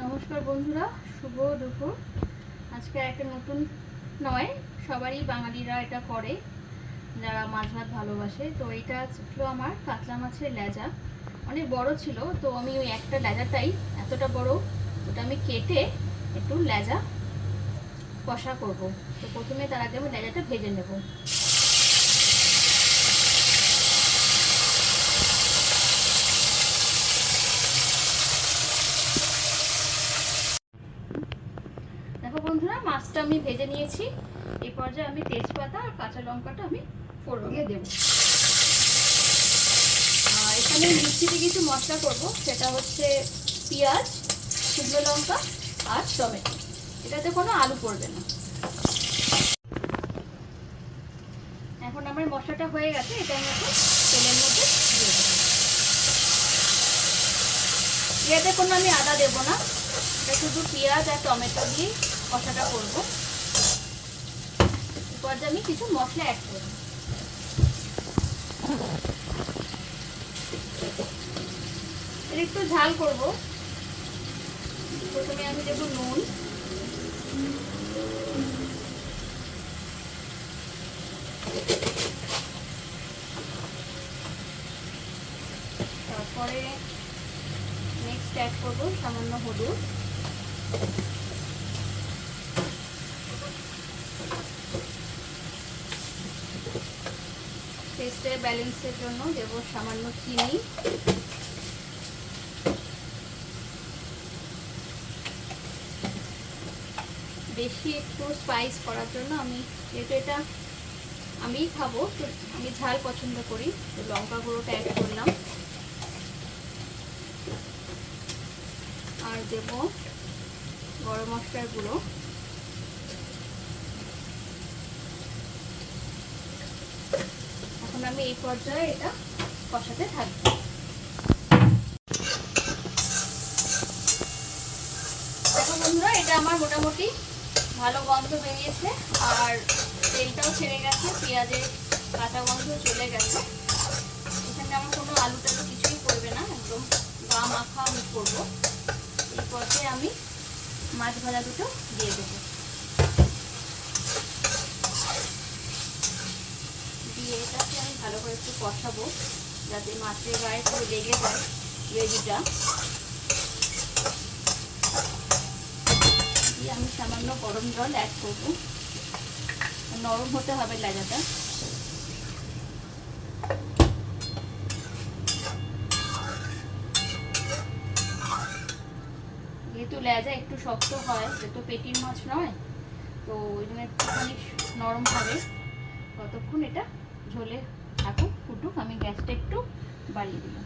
নমস্কার বন্ধুরা, শুভ দুপুর। আজকে একটা নতুন নয়, সবারই বাঙালিরা এটা করে যারা মাছ ভাত ভালোবাসে। তো এটা ছিল আমার কাতলা মাছের লেজা, অনেক বড় ছিল। তো আমি ওই একটা লেজাটাই এতটা বড়, ওটা আমি কেটে একটু লেজা কষা করব। তো প্রথমে তার আগে আমি লেজাটা ভেজে নেব। দেখো বন্ধুরা, মাছটা আমি ভেজে নিয়েছি। এই পর্যায়ে আমি তেজপাতা আর কাঁচা লঙ্কাটা আমি ফোড়নে দেব। এখানে মিক্সিতে কিছু মশলা করব, সেটা হচ্ছে পেঁয়াজ, শুকনো লঙ্কা আর টমেটো। এটাতে কোনো আলু পড়বে না। এখন আমার মশলাটা হয়ে গেছে, এটা আমি এখন তেলের মধ্যে দিয়ে দেবো। এতে কোনো আমি আদা দেবো না, এটা শুধু পেঁয়াজ আর টমেটো দিয়ে কষাটা করবো। এরপর আমি কিছু মশলা অ্যাড করব। এর একটু ঝাল করব। প্রথমে আমি দেব নুন, তারপরে নেক্সট অ্যাড করব সামান্য হলুদ, টেস্টের ব্যালেন্সের জন্য দেব সামান্য চিনি, বেশি একটু স্পাইস করার জন্য আমি, যেহেতু এটা আমিই খাবো তো আমি ঝাল পছন্দ করি, তো লঙ্কা গুঁড়োটা অ্যাড করলাম। আর দেব গরম মশলার গুঁড়ো। এখন আমি এই পর্যায়ে এটা কষাতে থাকবো। দেখো বন্ধুরা, এটা আমার মোটামুটি ভালো গন্ধ বেরিয়েছে আর তেলটাও ছেড়ে গেছে, পেঁয়াজের কাঁচা গন্ধ চলে গেছে। এখানে আমার কোনো আলু টালু কিছুই পড়বে না, একদম গা মাখা আমি করবো। এই পর্যায়ে আমি মাছ ভাজা দুটো দিয়ে দেবো। দিয়ে এটাকে আমি ভালো করে একটু কষাবো, যাতে মাছের গায়ে পুরো লেগে যায় গ্রেভিটা। দিয়ে আমি সামান্য গরম জল অ্যাড করবো, নরম হতে হবে লেজাটা। যেহেতু লেজা একটু শক্ত হয়, যেহেতু পেটির মাছ নয়, তো ওই জন্য একটুখানি নরম হবে। কতক্ষণ এটা ঝোলে থাকুক, ফুটুক। আমি গ্যাসটা একটু বাড়িয়ে দিলাম।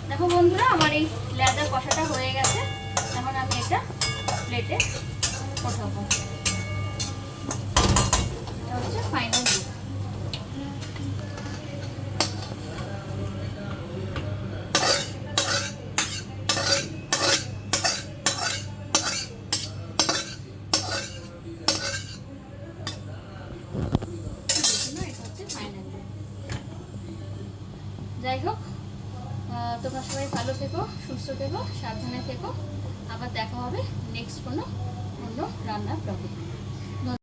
দেখো বন্ধুরা, আমার এই লেজা কষাটা হয়ে গেছে। এখন আমি এটা প্লেটে ওঠাবো। এটা হচ্ছে ফাইনাল লুক। যাই হোক, তোমরা সবাই ভালো থেকো, সুস্থ থেকো, সাবধানে থেকো। আবার দেখা হবে নেক্সট কোনো অন্য রান্নার ব্লগে।